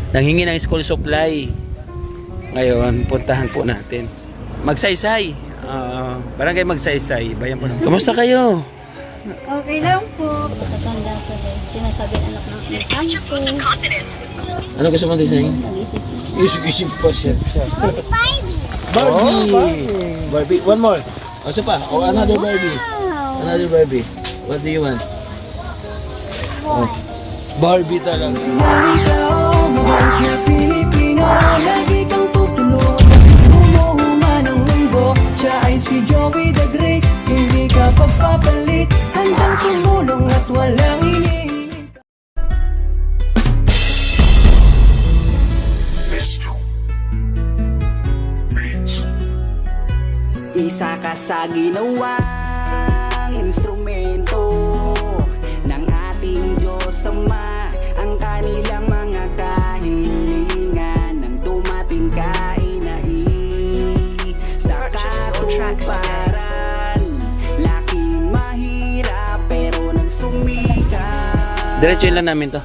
nanghingi ng school supply. Ngayon, puntahan po natin. Magsaysay. Barangay Magsaysay. Bayan po natin. Kamusta kayo? Okay lang po. Katanda ko din. Sinasabi ng anak ng kampo. Ano gusto mo design? Nag-isip. Isip pa siya. Barbie! Barbie. One more. O, isa pa. O, another Barbie. Wow! Another Barbie. What do you want? Oh. Barbie talaga. Lagi kang tutulog, umuhuman ang mundo. Siya ay si Joey the Great, hindi ka pagpapalit. Handang tumulong at walang iniinit. Isa ka sa ginawang instrumento ng ating Diyos Ama, ang kanilang mga kahilingan ng dumating kainai sa katuparan. Laking mahirap pero nagsumikat. Diretso lang namin to.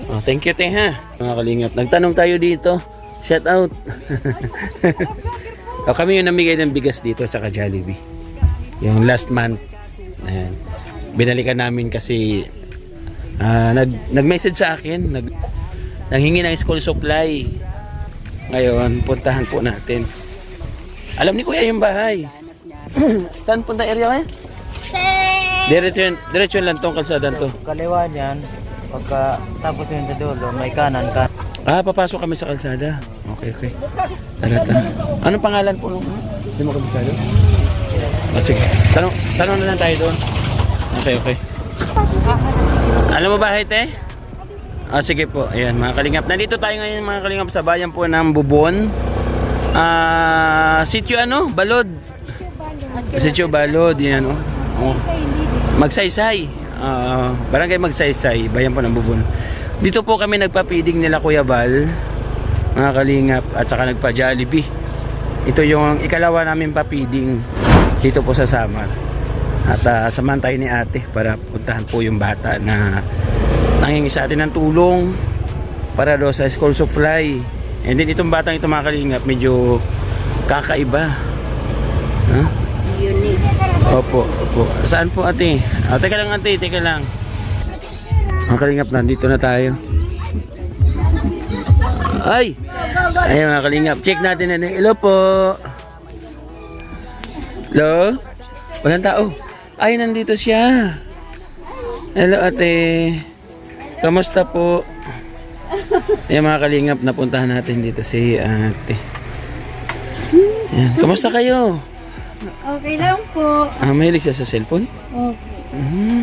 Oh, thank you, te, ha. Mga kalingap. Nagtanong tayo dito. Shout out. Kami yung namigay ng bigas dito sa Jollibee. Yung last month. Ayan. Binalikan namin kasi nag-message sa akin. Nanghingi ng school supply. Ngayon, puntahan po natin. Alam ni Kuya yung bahay. Saan punta area kaya? Diretso lang tong kalsada to. Kaliwa niyan, pagka tapos yun sa dulo, may kanan ka. Papasok kami sa kalsada. Okay. Tara. Anong pangalan po nung? Hindi mo kabisado? Sige. Tanong na lang tayo doon. Okay. Alam mo ba, te? Sige po. Ayan, mga kalingap. Nandito tayo ngayon, mga kalingap, sa bayan po ng Bubon. Sitio Balod. Sitio Balod. Yan, Magsaysay. Barangay Magsaysay. Bayan po ng Bubon. Dito po kami nagpa-feeding nila Kuya Bal, mga kalingap, at saka nagpa-Jollibee. Ito yung ikalawa namin pa-feeding dito po sa Samar. At samahan tayo ni ate para puntahan po yung bata na nangingi sa atin ng tulong para do sa school supply. And then itong batang ito, mga kalingap, medyo kakaiba. Unique. Opo. Saan po, ate? Teka lang, ate, teka lang. Mga kalingap, nandito na tayo. Ay! Ayun, mga kalingap, check natin na. Hello po. Hello? Walang tao. Ay, nandito siya. Hello, ate. Kamusta po? Ayun, mga kalingap, napuntahan natin dito si ate. Ayan. Kamusta kayo? Okay lang po. Mahilig siya sa cellphone? Okay.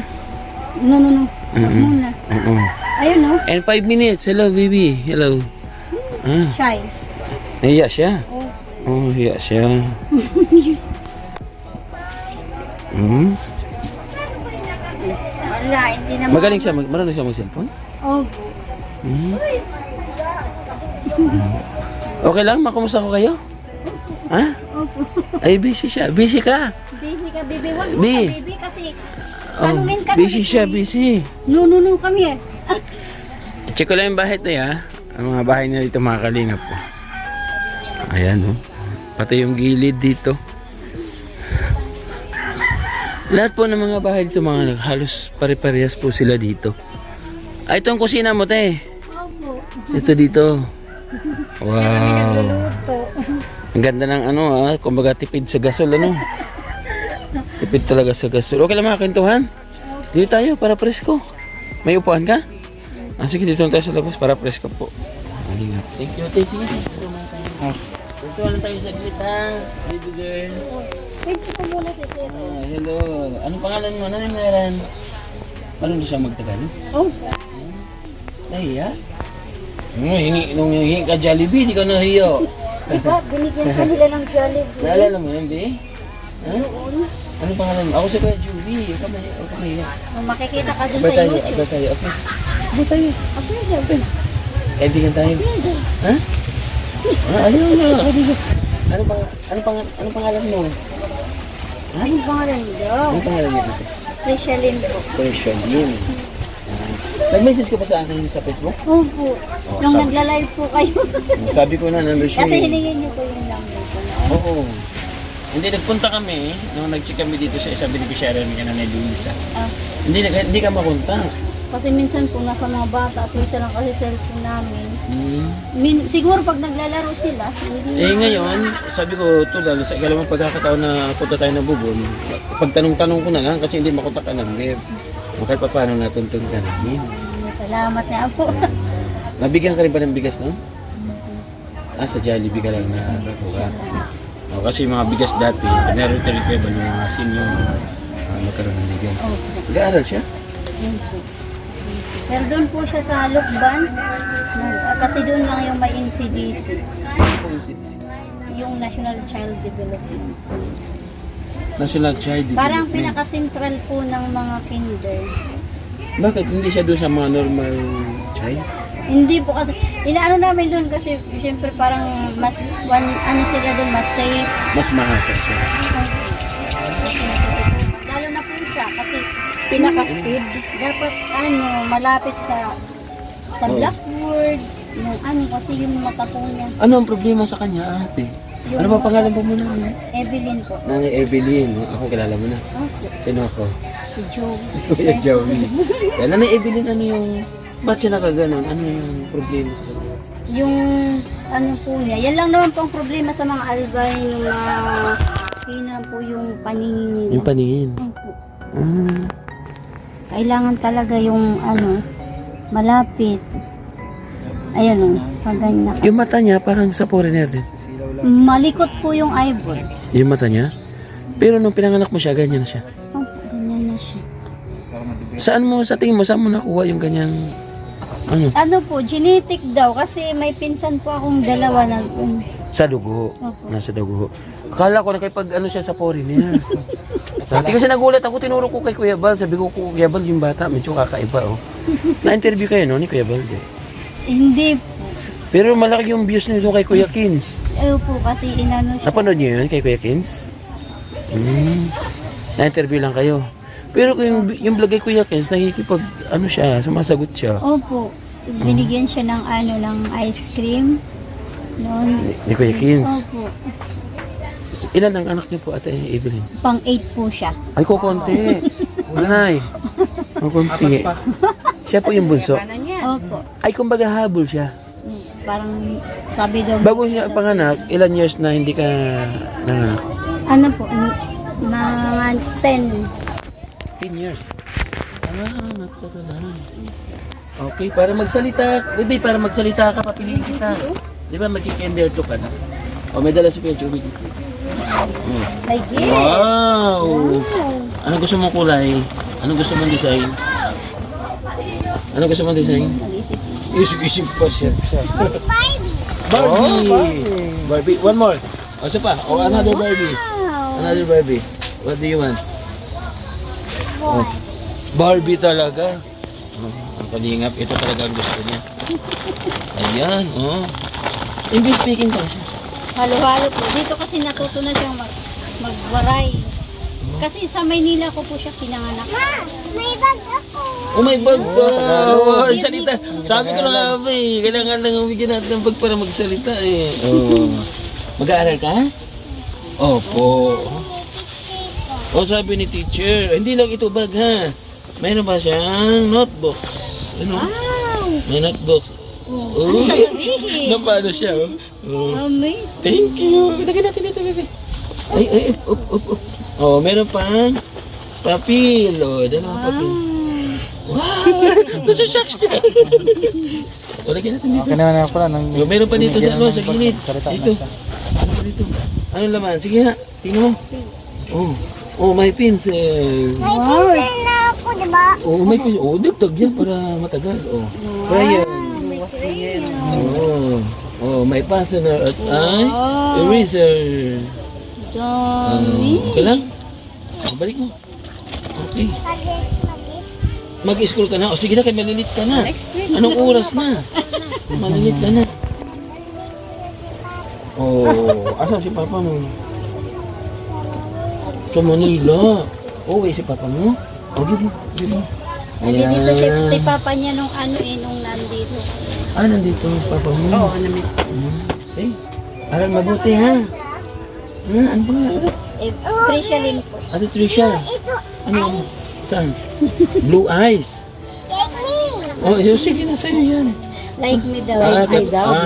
No. Muna. Ayun, no? And 5 minutes. Hello, baby. Hello. Shy. Nahiya siya. Hiya siya. Wala, hindi naman. Magaling siya, marunong siya mag-cellphone? Opo. Okay lang, makumusta ko kayo? Ha? Opo. Ay, busy siya. Busy ka. Busy ka, baby. Huwag mo Bi. ka, baby, kasi tanungin ka Busy siya, busy. No, come here. Check ko lang yung bahay tayo, ha? Ang mga bahay na dito, mga kalingap po. Ayan, pati yung gilid dito. Lahat po ng mga bahay dito, mga halos pare-parehas po sila dito. Ito ang kusina mo, te. Opo. Ito dito. Wow. Nagluluto. Ang ganda ng kumbaga tipid sa gasol, Tipid talaga sa gasol. Okay lang, mga kwentuhan? Dito tayo, para presko. May upuan ka? Sige, dito tayo sa labas para presko po. Thank you, te. Sige. Kwentuhan lang tayo saglit, ha? Baby girl. Pwede ko muna si Sir. Hello. Anong pangalan mo? Ano yung meron? Marunong siya magtagalog? Opo. Nahiya? Nung hingi ka Jollibee, di ka nahiya. Diba, binigyan ka nila ng Jollibee. Naalala mo yun, be? Ha? Anong pangalan mo? Ako si Kuya Julie. Huwag ka mahiya. Makikita ka dun Abay sa tayo, YouTube. abay tayo. Okay. Abay tayo. Abay. Kaibigan tayo. Ha? Ayaw na. Anong pangalan mo? Anong pangalan daw? Anong pangalan niya? Reshalyn po. Kuya Shalin. Nag-message ka pa sa akin sa Facebook? Opo. Nung nagla-live po kayo. Sabi ko na, nandun siya. Kasi hiningin niyo po yung number ko noon. Oo. Hindi, nagpunta kami, nung nag-check kami dito sa isang beneficiary namin na Luisa. Ah, Hindi ka makunta. kasi minsan po nasa mga bata, po isa lang kasi cellphone namin. Siguro pag naglalaro sila, hindi Eh ngayon, sabi ko, tulad sa ikalawang pagkakataon na punta tayo ng bubon, pagtanong-tanong ko na lang kasi hindi makontak ka namin. Kahit pa paano natuntun ka namin. Salamat na po. Nabigyan ka rin ba ng bigas, no? Sa Jollibee ka lang na nakuha. Kasi yung mga bigas dati, meron talaga ba yung mga senior magkaroon ng bigas. Nag-aaral siya? Yun po. Pero doon po siya sa Lukban. Kasi doon lang yung may NCDC. Yung National Child Development Center. National Child Parang Development. pinaka-central po ng mga kinder. Bakit hindi siya doon sa mga normal child? Hindi po kasi, inaano namin doon kasi siyempre parang mas, ano sila doon, mas safe. Mas mahasa siya. Lalo na po siya kasi pinaka-speed. Dapat malapit sa Oo. blackboard. Yung kasi yung mata po niya. Ano ang problema sa kanya, ate? Ano ba pangalan mo muna? Evelyn po. Nanay Evelyn. Ako kilala mo na. Okay. Sino ako? Si Joe. Kuya Joey. Kaya Nanay Evelyn, ano yung... Ba't siya nakaganon? Ano yung problema sa kanya? Yung po niya, yan lang naman po ang problema sa mga albino na kina po yung paningin nila. Yung paningin. Opo. Ah. Kailangan talaga yung malapit. Ayan pagganyan. Yung mata niya parang sa foreigner din. Malikot po yung eyeball. Yung mata niya? Pero nung pinanganak mo siya, ganyan na siya. Opo, ganyan na siya. Sa tingin mo, saan mo nakuha yung ganyang... Ano po, genetic daw kasi may pinsan po akong dalawa na Sa dugo. Opo. Nasa dugo. Akala ko na kapag sa foreigner. Dati kasi nagulat ako, tinuro ko kay Kuya Bal. Sabi ko, Kuya Bal, yung bata, medyo kakaiba, oh. Na-interview kayo, no, ni Kuya Bal, hindi po. Pero malaki yung views nito kay Kuya Kins. Po kasi inano siya. Napanood niyo yun kay Kuya Kins? Na-interview lang kayo. Pero yung vlog kay Kuya Kins, nakikipag, siya, sumasagot siya. Opo. Binigyan siya ng ng ice cream. Noon. Ni Kuya Kins. Opo. Ilan ang anak niyo po, Ate Evelyn? Pang-8 po siya. Ay, kukunti. Nanay. Kukunti. Siya po yung bunso. Opo. Ay, kumbaga habol siya. Parang sabi daw. Bago siya panganak, ilan years na hindi ka nanganak? Ano po? Mga 10. 10 years. Natagalan. Okay, para magsalita, baby, para magsalita ka, papiliin kita. Di ba, magkikinder to ka na? O, may dala si Kuya Joey dito. Ay, yes. Wow! Ano gusto mong kulay? Anong gusto mong design? Ano gusto mong design? Isip-isip pa siya. Barbie! Barbie! One more. O, isa pa. O, another Barbie. Another Barbie. What do you want? Oh, Barbie talaga. Ang kalingap. Ito talaga ang gusto niya. Ayan, oh. English speaking pa siya. Halo-halo po. Dito kasi natuto na siyang magwaray. Kasi sa Maynila ko po siya pinanganak. May bag ako. Oh, may bag ka! Wow, salita. Sabi ko na nga ba eh. Kailangan lang bigyan natin ng bag para magsalita eh. Oh. Mag-aaral ka? Opo. O sabi ni teacher, hindi lang ito bag ha. Mayroon ba siyang notebook? Ano? Wow! May notebook. Ano sasabihin? Na paano siya? Oh. Amazing. Thank you. Lagyan natin dito, bebe. Ay, up. Oh, meron pang papel. Oh, dalawang papel. Wow! Nasa shock siya. O, lagyan natin dito. Okay naman ako lang. Oh, meron pa dito sa gilid. Dito. Ano pa dito? Ano laman? Sige nga. Tingnan mo. Oh, may pencil. May pinsel na ako, diba? Oh, may pencil. Oh, dagdag yan para matagal. Oh. Crayon. Oh, may fastener at eraser. Dami. Okay lang? Balik mo. Okay. Mag-school ka na. O sige na, kay malilit ka na. Anong oras na? Malilit ka na. Oh, asa si papa mo? Sa Manila. Oh, si papa mo? Oh, give mo. Nandito si Papa niya nung nandito. Ah, nandito ang papa mo. Oo, Eh, aral mabuti ha. Ano ba nga? Trisha Lynn po. Ate Trisha. Ano? Saan? Blue eyes. Oh, sige na sa'yo yan. Like me daw.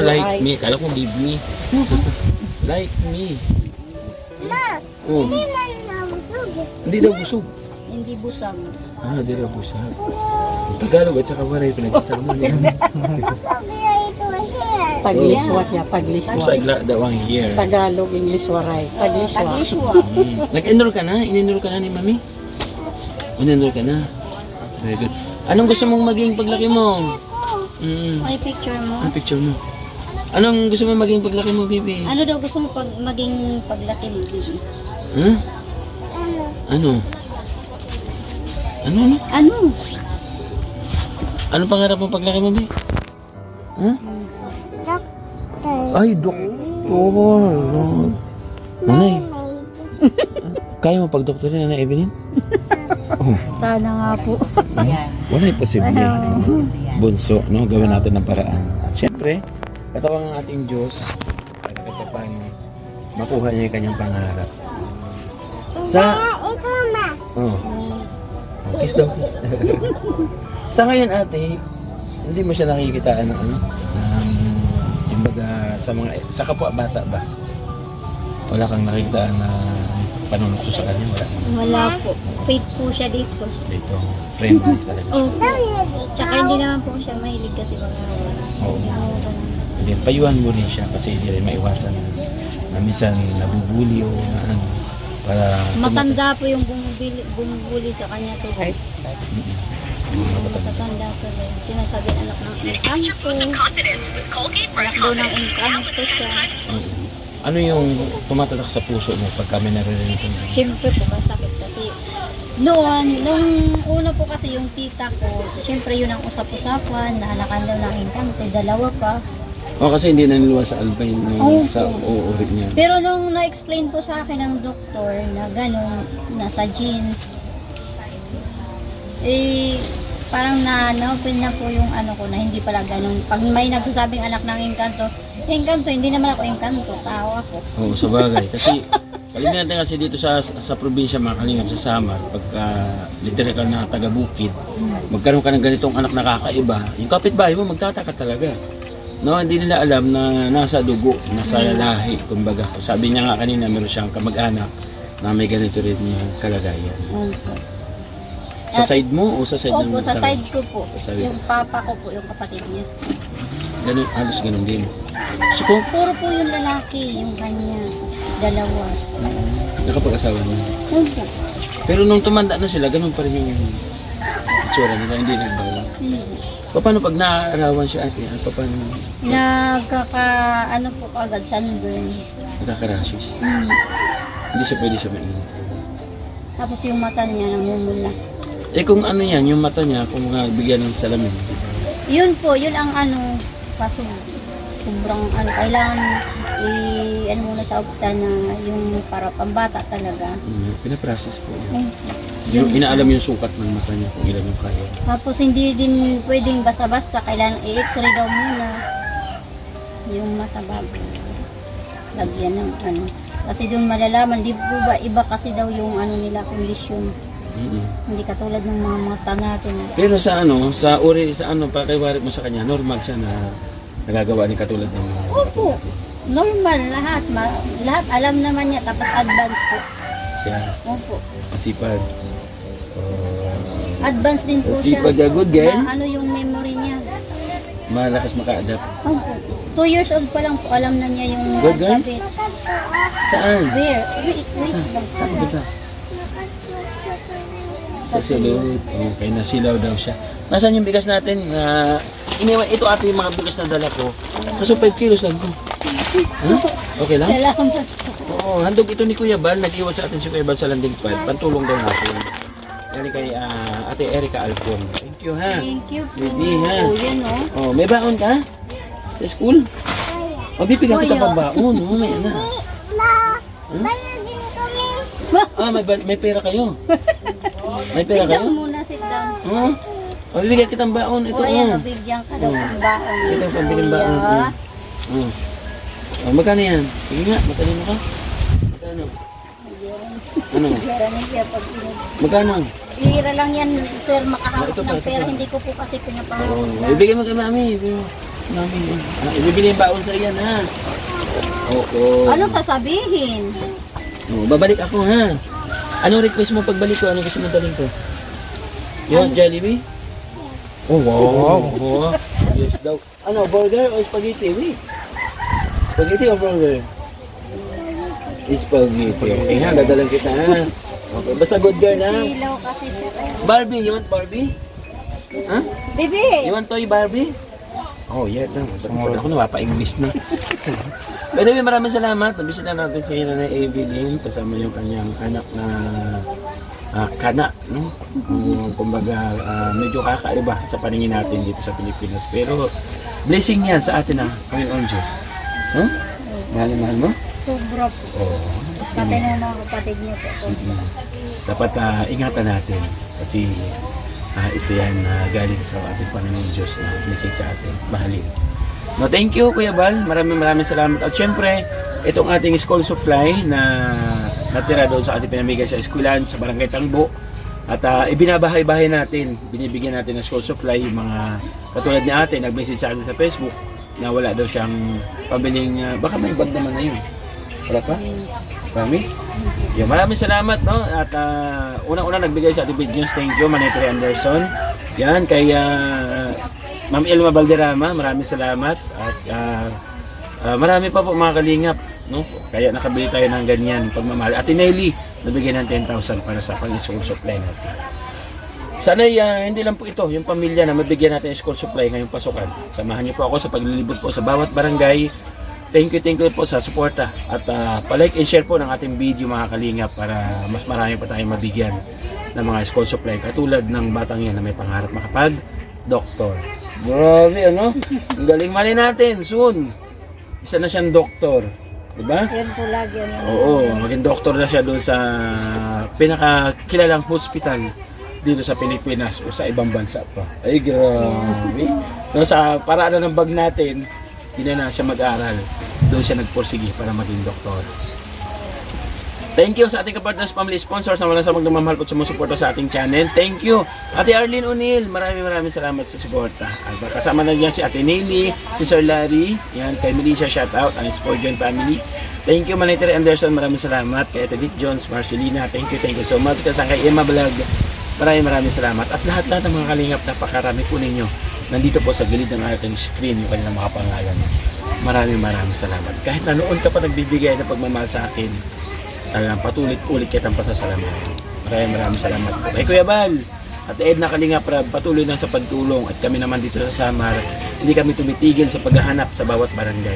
Like me. Kala ko leave me. Like me. Oh. Hindi daw busog. Hindi busag. Hindi daw busog. Tagalog at saka waray pinagsasama niya. Tagliswa siya, tagliswa. Busag daw ang here. Tagalog, English, waray. Tagliswa. Tagliswa. Nag-enroll ka na? In-enroll ka na ni Mami? In-enroll ka na? Very good. Anong gusto mong maging paglaki mo? May picture mo? Ang picture mo. Anong gusto mong maging paglaki mo, baby? Ano daw gusto mo maging paglaki mo, baby? Huh? Ano? Ano? Ano? Ano pangarap mo paglaki mo, baby? Huh? Ay, doktor. Nanay. Kaya mo pag-doktor na, Nanay Evelyn? Sana nga po. Wala imposible. Bunso, no? Gawin natin ng paraan. At syempre, katawang ang ating Diyos para kahit paano makuha niya yung kanyang pangarap. Oh. Kiss daw, kiss. Sa ngayon, ate, hindi mo siya nakikitaan ng imbaga sa kapwa bata ba? Wala kang nakikitaan na panunokso sa kanya, wala. Wala po. Faith po siya dito. Dito, friendly talaga. Opo. Tsaka hindi naman po siya mahilig kasi mga Oo. Hindi, payuhan mo rin siya kasi hindi rin maiwasan na minsan nabubuli o na ano. Para matanda po yung bumubuli sa kanya to. Matanda po rin. Sinasabi anak ng engkanto. Anak daw ng engkanto siya. Ano yung tumatatak sa puso mo pag kami naririnig ito? Siyempre po masakit kasi nung una po kasi yung tita ko, siyempre yun ang usap-usapan, naanakan daw ng engkanto, dalawa pa. O kasi hindi na niluwas sa Alpine sa uuri niya. Pero nung na-explain po sa akin ng doktor na gano'n, nasa genes, parang na-open na po yung ano ko na hindi pala gano'n. Pag may nagsasabing anak ng engkanto, hindi naman ako engkanto, tao ako. Oo, sa bagay. Kasi, kalimitan natin kasi dito sa probinsya, mga kalingap, sa Samar, pagka literal ka na taga-bukid, magkaroon ka ng ganitong anak na kakaiba, yung kapitbahay mo magtataka talaga. No, hindi nila alam na nasa dugo, nasa lahi, kumbaga. Sabi niya nga kanina, meron siyang kamag-anak na may ganito rin yung kalagayan. Sa side mo o sa side ng Opo, sa side ko po. Sa side. Yung papa ko po, yung kapatid niya. Ganun, halos ganun din. So, kung Puro po yung lalaki, yung kanya. Dalawa. nakapag-asawa niya. Opo. Pero nung tumanda na sila, ganun pa rin yung itsura nila, hindi nagbago. Paano pag naarawan siya ate? Paano Ano po agad, sunburn. nagkakarashes? Mm. Hindi siya pwede siya mainit. Tapos yung mata niya namumula. Eh kung ano yan, yung mata niya, kung bigyan ng salamin. Yun po, yun ang kaso sobrang kailangan ano muna sa opta na yung para pambata talaga. Pinaprocess po. Ayun. Yung inaalam yung sukat ng mata niya kung ilan yung kaya. Tapos hindi din pwedeng basta-basta, kailangan i-x-ray daw muna yung mata bago lagyan ng Kasi doon malalaman, di po ba iba kasi daw yung nila kondisyon. Hindi katulad ng mga mata natin. Pero sa pakiwarit mo sa kanya, normal siya na nagagawa ni katulad ng mga Opo, normal lahat. Lahat alam naman niya, tapos advance po. siya. Opo. Masipag. Advance din po siya. Masipag na good girl. Ano yung memory niya. Malakas maka-adapt. Opo. 2 years old pa lang po, alam na niya yung Good girl? alphabet. Saan? Where? Wait Saan lang. ba? Sa sulod. Okay, nasilaw daw siya. Nasaan yung bigas natin? Ito ate yung mga bigas na dala ko. Kaso 5 kilos lang ko. Huh? Okay lang? Salamat. Oo, handog ito ni Kuya Bal. Nag-iwan sa atin si Kuya Bal sa landing pad. Pantulong daw natin. Yan kay Ate Erica Alcon. Thank you ha. Thank you po. Baby, ha? Oh, yan o. Oh, may baon ka? Sa school? O, bibigyan kita Kuya. pang baon. Oh, may ano. May pera kayo. May pera Sit down kayo? muna, sit down. Huh? O, bibigyan kitang baon. Ito, O, ayan, oh. mabigyan ka daw ng baon. Ito, pambiling baon. Kuya. Oh. Oh, magkano yan? Sige nga, matalino ka. Magkano? Ano? Pera niya pag Magkano? Pira lang yan, sir, makahawak Ito pa, ng ito pera. pa. Hindi ko po kasi Oh, pinapahawak. ibigay mo kay mami. Ibigay mo. Mami. Ibibili yung baon sa iyan, ha? Oo. Ano sasabihin? Oh, babalik ako, ha? Anong request mo pagbalik ko? Anong gusto mo dalhin ko? Yung Jollibee? Oh, wow. Oh, yes daw. Ano, burger o spaghetti? Wait. Spaghetti o burger? Spaghetti. Okay ha, dadalan kita ha. Okay, basta good girl ha. Ilaw kasi, sir. Barbie, you want Barbie? Ha? Bibi! You want toy Barbie? Oh, yeah daw. Sumunod ako, napapa-English na. By the way, maraming salamat. Nabisita natin si Nanay Evelyn kasama yung kanyang anak na kana, no? Kumbaga, medyo kakaiba sa paningin natin dito sa Pilipinas. Pero, blessing yan sa atin, Panginoon Diyos. Huh? Mahal na mahal mo? Sobra po. Oo. Pati na mga kapatid niyo po. Dapat ingatan natin kasi isa yan galing sa ating Panginoon Diyos na blessing sa atin. Mahalin. No, thank you Kuya Bal. Maraming salamat. At syempre, itong ating school supply na natira doon sa ating pinamigay sa eskwelahan sa Barangay Tangbo. At ibinabahay-bahay natin, binibigyan natin ng school supply yung mga katulad ni ate, nag-message sa atin sa Facebook na wala daw siyang pabiling, baka may bag naman na yun. Wala pa? Promise? Yeah, maraming salamat, no? At unang-una nagbigay sa ating videos, thank you, Manetri Anderson. Yan, kay Ma'am Elma Valderrama, maraming salamat. At marami pa po mga kalingap, no? Kaya nakabili tayo ng ganyan pagmamahal. At Nelly, nabigyan ng 10,000 para sa pang-school supply natin. Sana'y hindi lang po ito, yung pamilya na mabigyan natin ng school supply ngayong pasukan. Samahan niyo po ako sa paglilibot po sa bawat barangay. Thank you po sa suporta. At palike and share po ng ating video mga kalingap para mas marami pa tayong mabigyan ng mga school supply. Katulad ng batang yan na may pangarap makapag-doktor. Grabe, ano? Ang galing mali natin, soon. Isa na siyang doktor. Diba? Yan po lagi. Oo, maging doktor na siya doon sa pinakakilalang hospital dito sa Pilipinas o sa ibang bansa pa. Ay, grabe. No, sa paraan ng bag natin, hindi na siya mag-aral. Doon siya nagpursige para maging doktor. Thank you sa ating kapartners, family sponsors na walang samang namamahal po sumusuporta sa ating channel. Thank you. Ate Arlene O'Neill, maraming salamat sa suporta. At kasama na dyan si Ate Nelly, si Sir Larry, yan, kay Melissa shoutout, ang Sport Joint family. Thank you Manetri Anderson, maraming salamat. Kay Ate Dick Jones, Marcelina, thank you so much. Kasama kay Emma Vlog, maraming salamat. At lahat ng mga kalingap, napakarami po ninyo. Nandito po sa gilid ng ating screen yung kanilang mga pangalan. Maraming salamat. Kahit na noon ka pa nagbibigay ng pagmamahal sa akin, talagang patulit-ulit kitang pasasalamatan. Maraming salamat po. Kay Kuya Bal at Edna Kalinga Prab, patuloy lang sa pagtulong at kami naman dito sa Samar, hindi kami tumitigil sa paghahanap sa bawat barangay.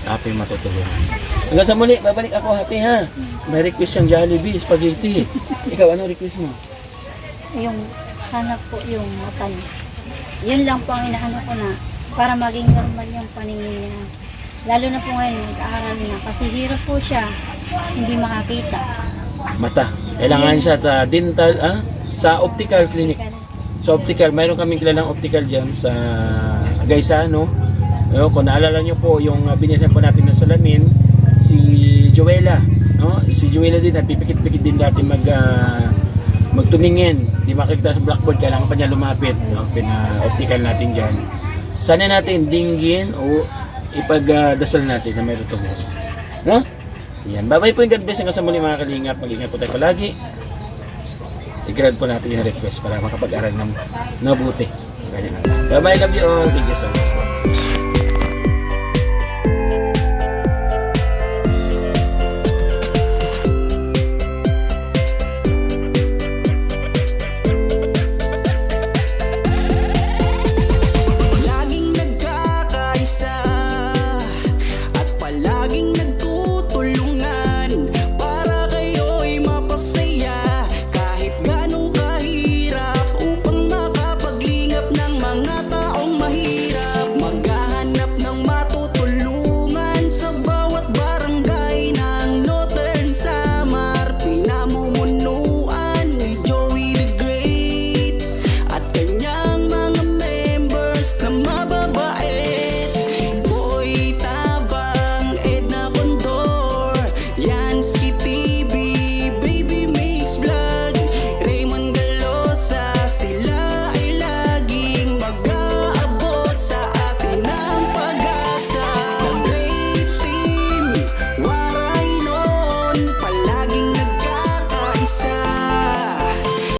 Kami matutulungan. Hanggang sa muli, babalik ako hati ha. May request yung Jollibee, spaghetti. Ikaw, ano request mo? Yung hanap po yung mata niya. Yun lang po ang inaano ko na para maging normal yung paningin niya. Lalo na po ngayon, nag-aaral na. Kasi hirap po siya, hindi makakita. Mata. Kailangan siya sa dental, sa optical clinic. Sa optical, mayroon kaming kilalang optical dyan sa Gaisano. Kung naalala nyo po, yung binili po natin na salamin, si Joella. No? Si Joella din, napipikit-pikit din dati magtumingin. Di makikita sa blackboard, kailangan pa niya lumapit. No? Pina-optical natin dyan. Sana natin dinggin o ipagdasal natin na mayroon tumulong. No? Yan. Bye-bye po yung God bless hanggang sa muli mga kalingap. Mag-ingat po tayo palagi. I-grant po natin yung request para makapag-aral ng mabuti. Bye-bye, love you all. Thank you so much.